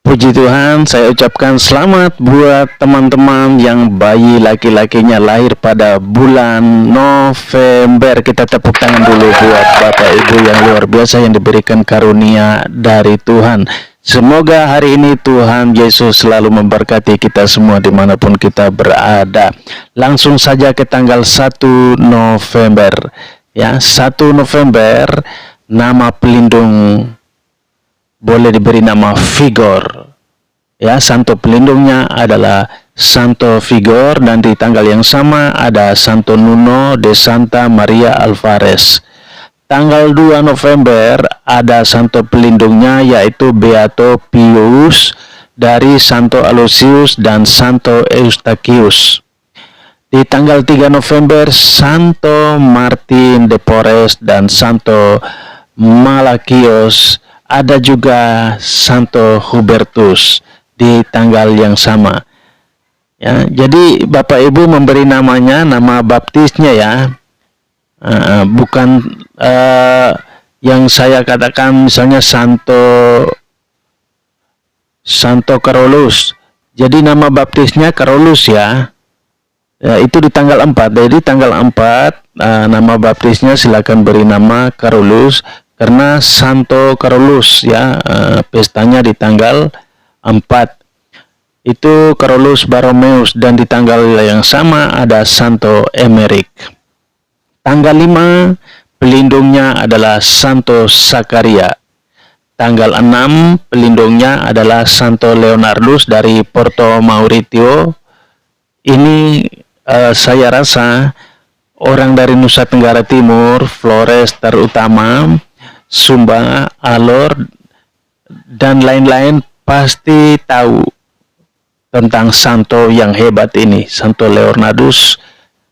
Puji Tuhan, saya ucapkan selamat buat teman-teman yang bayi laki-lakinya lahir pada bulan November. Kita tepuk tangan dulu buat Bapak Ibu yang luar biasa yang diberikan karunia dari Tuhan. Semoga hari ini Tuhan Yesus selalu memberkati kita semua dimanapun kita berada. Langsung saja ke tanggal 1 November. Ya, 1 November, nama pelindung boleh diberi nama Vigor. Ya, santo pelindungnya adalah Santo Vigor, dan di tanggal yang sama ada Santo Nuno de Santa Maria Alvarez. Tanggal 2 November ada santo pelindungnya yaitu Beato Pius dari Santo Aloysius dan Santo Eustachius. Di tanggal 3 November Santo Martin de Porres dan Santo Malakios. Ada juga Santo Hubertus di tanggal yang sama. Ya, jadi Bapak Ibu memberi namanya, nama baptisnya ya, bukan yang saya katakan misalnya Santo Carolus. Jadi nama baptisnya Carolus ya. Ya, itu di tanggal 4. Jadi tanggal 4 nama baptisnya silakan beri nama Carolus. Karena Santo Carolus ya, pestanya di tanggal 4. Itu Carolus Borromeus, dan di tanggal yang sama ada Santo Emerick. Tanggal 5 pelindungnya adalah Santo Zakaria. Tanggal 6 pelindungnya adalah Santo Leonardus dari Porto Mauritio. Ini saya rasa orang dari Nusa Tenggara Timur, Flores terutama, Sumba, Alor, dan lain-lain pasti tahu tentang santo yang hebat ini, Santo Leonardus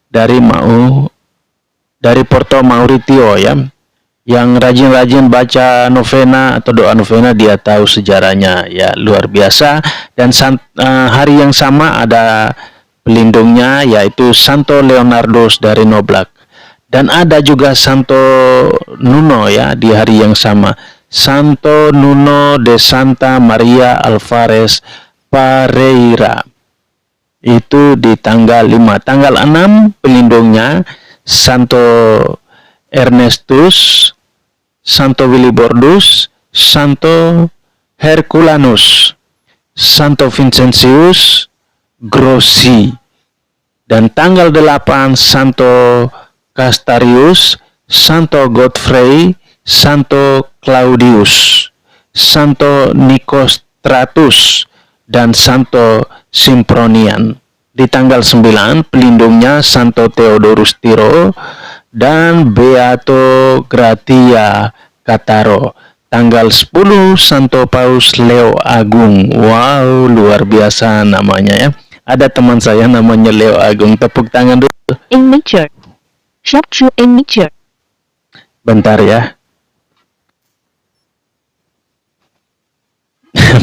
dari Porto Mauritio ya. Yang rajin-rajin baca novena atau doa novena, dia tahu sejarahnya ya, luar biasa. Dan hari yang sama ada pelindungnya yaitu Santo Leonardus dari Noblat. Dan ada juga Santo Nuno ya di hari yang sama, Santo Nuno de Santa Maria Alvarez Pereira. Itu di tanggal 5. Tanggal 6 pelindungnya Santo Ernestus, Santo Willibrordus, Santo Herculanus, Santo Vincentius Grossi. Dan tanggal 8 Santo Castarius, Santo Godfrey, Santo Claudius, Santo Nicostratus, dan Santo Simpronian. Di tanggal 9 pelindungnya Santo Theodorus Tiro dan Beato Gratia Cataro. Tanggal 10 Santo Paus Leo Agung. Wow, luar biasa namanya ya. Ada teman saya namanya Leo Agung. Tepuk tangan dulu. In nature. Shapshu in nature. Bentar ya.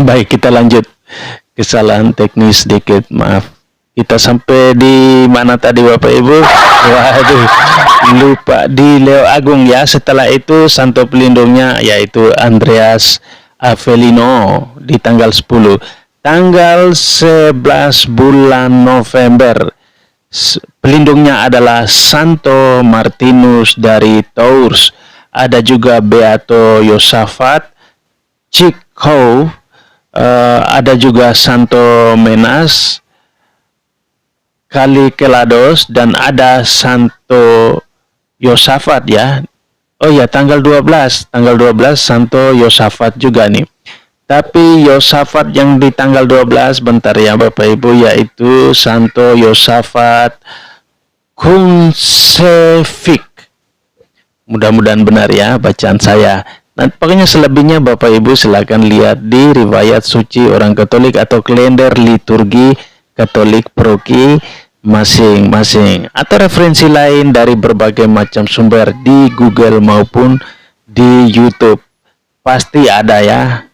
Baik, kita lanjut. Kesalahan teknis sedikit, maaf. Kita sampai di mana tadi Bapak Ibu? Waduh, lupa di Leo Agung ya. Setelah itu santo pelindungnya yaitu Andreas Avellino di tanggal 10. Tanggal 11 bulan November pelindungnya adalah Santo Martinus dari Tours. Ada juga Beato Yosafat Cikho. Ada juga Santo Menas Kalikellados, dan ada Santo Yosafat ya. Oh ya, tanggal 12 Santo Yosafat juga nih. Tapi Yosafat yang di tanggal 12 bentar ya Bapak Ibu, yaitu Santo Yosafat Kunsevik. Mudah-mudahan benar ya bacaan saya. Nah, pokoknya selebihnya Bapak Ibu silakan lihat di riwayat suci orang Katolik atau kalender liturgi Katolik Paroki masing-masing, atau referensi lain dari berbagai macam sumber di Google maupun di YouTube. Pasti ada ya.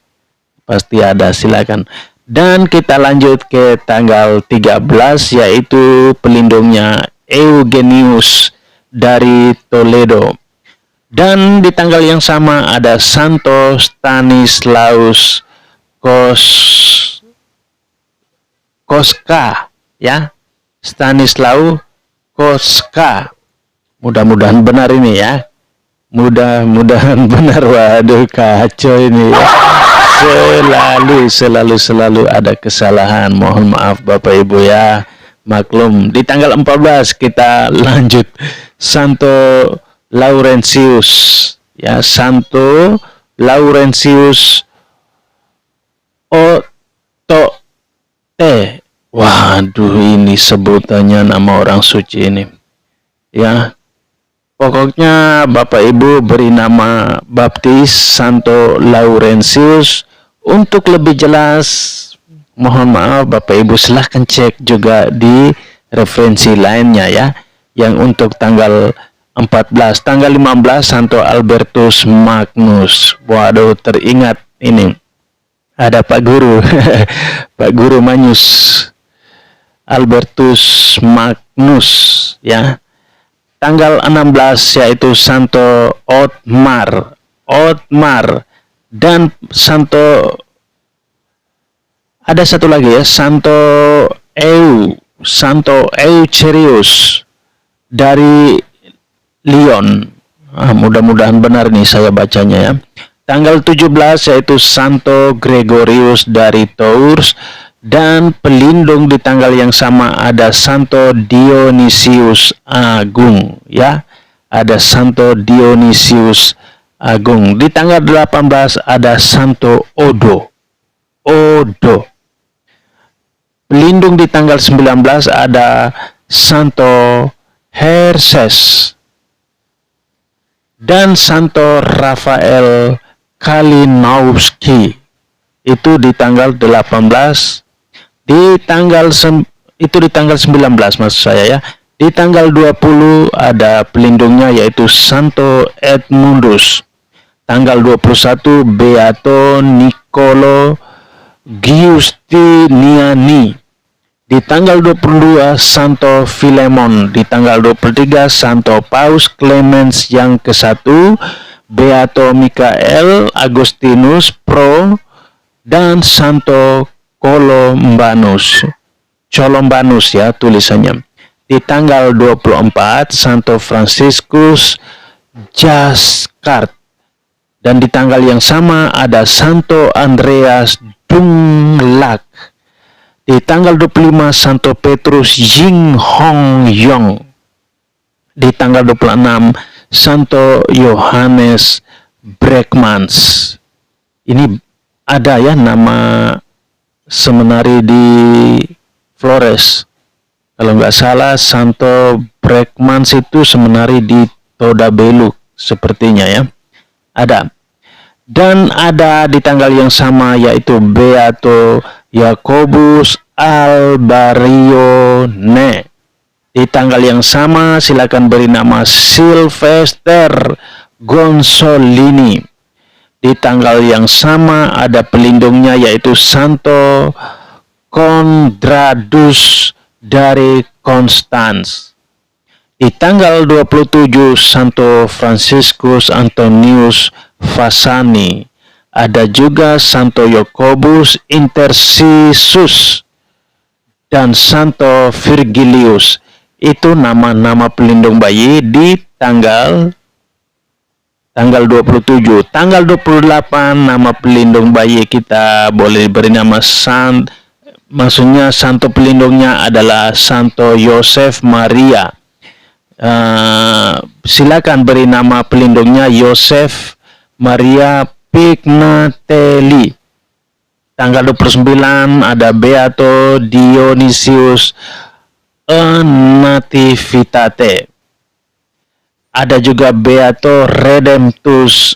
Pasti ada, silakan. Dan kita lanjut ke tanggal 13 yaitu pelindungnya Eugenius dari Toledo. Dan di tanggal yang sama ada Santo Stanislaus Koska, ya, Stanislaw Koska. Mudah-mudahan benar ini ya. Mudah-mudahan benar. Waduh, kacau ini ya. Selalu ada kesalahan. Mohon maaf Bapak Ibu ya. Maklum. Di tanggal 14 kita lanjut. Santo Laurentius ya, Santo Laurentius Otote. Waduh, ini sebutannya nama orang suci ini ya. Pokoknya Bapak Ibu beri nama baptis Santo Laurentius. Untuk lebih jelas, mohon maaf Bapak Ibu silahkan cek juga di referensi lainnya ya. Yang untuk tanggal 14, tanggal 15 Santo Albertus Magnus. Waduh, teringat ini. Ada Pak Guru, Pak Guru Magnus, Albertus Magnus ya. Tanggal 16 yaitu Santo Otmar dan ada satu lagi ya, Santo Eucherius dari Lyon. Mudah-mudahan benar nih saya bacanya ya. Tanggal 17 yaitu Santo Gregorius dari Tours, dan pelindung di tanggal yang sama ada Santo Dionysius Agung ya. Ada Santo Dionysius Agung. Di tanggal 18 ada Santo Odo. Pelindung di tanggal 19 ada Santo Herses dan Santo Rafael Kalinowski. Itu di tanggal 18. Di tanggal 19 maksud saya ya. Di tanggal 20 ada pelindungnya yaitu Santo Edmundus. Tanggal 21 Beato Niccolo Giustiniani. Di tanggal 22 Santo Filemon. Di tanggal 23 Santo Paus Clemens yang ke-1, Beato Michael Agustinus Pro, dan Santo Colombanus ya tulisannya. Di tanggal 24 Santo Franciscus Jascart, dan di tanggal yang sama ada Santo Andreas Dunglac. Di tanggal 25 Santo Petrus Ying Hong Yong. Di tanggal 26 Santo Yohanes Bregmans. Ini ada ya nama seminari di Flores. Kalau nggak salah Santo Bregmans itu seminari di Todabelu sepertinya ya. Ada. Dan ada di tanggal yang sama yaitu Beato Yakobus Albarione. Di tanggal yang sama silakan beri nama Sylvester Gonsolini. Di tanggal yang sama ada pelindungnya yaitu Santo Kondradus dari Konstans. Di tanggal 27 Santo Franciscus Antonius Fasani. Ada juga Santo Yakobus Intersisus dan Santo Virgilius. Itu nama-nama pelindung bayi di tanggal 27. Tanggal 28 nama pelindung bayi kita boleh beri nama maksudnya Santo pelindungnya adalah Santo Yosef Maria. Silakan beri nama pelindungnya Yosef Maria Pignatelli. Tanggal 29 ada Beato Dionysius Nativitate. Ada juga Beato Redemptus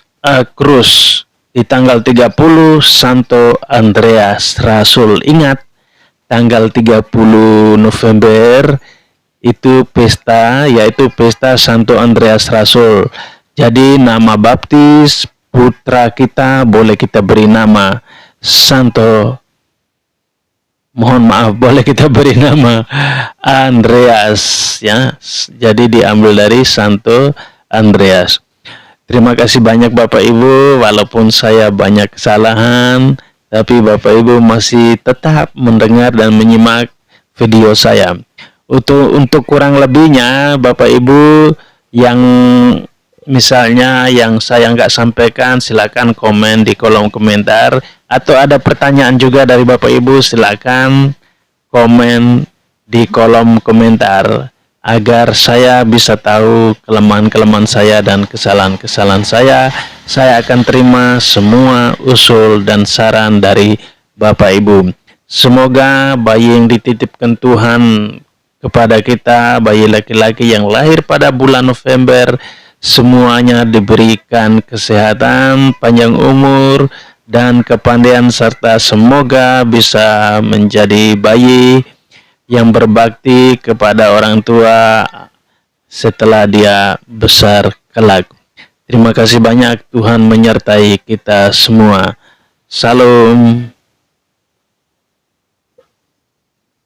Cruz. Di tanggal 30 Santo Andreas Rasul. Ingat, tanggal 30 November itu pesta, yaitu pesta Santo Andreas Rasul. Jadi nama baptis putra kita boleh kita beri nama boleh kita beri nama Andreas ya. Jadi diambil dari Santo Andreas. Terima kasih banyak Bapak Ibu, walaupun saya banyak kesalahan, tapi Bapak Ibu masih tetap mendengar dan menyimak video saya. Untuk kurang lebihnya Bapak Ibu yang misalnya yang saya nggak sampaikan, silakan komen di kolom komentar, atau ada pertanyaan juga dari Bapak Ibu, silakan komen di kolom komentar agar saya bisa tahu kelemahan-kelemahan saya dan kesalahan-kesalahan saya. Saya akan terima semua usul dan saran dari Bapak Ibu. Semoga bayi yang dititipkan Tuhan kepada kita, bayi laki-laki yang lahir pada bulan November, semuanya diberikan kesehatan, panjang umur, dan kepandaian, serta semoga bisa menjadi bayi yang berbakti kepada orang tua setelah dia besar kelak. Terima kasih banyak, Tuhan menyertai kita semua. Salam.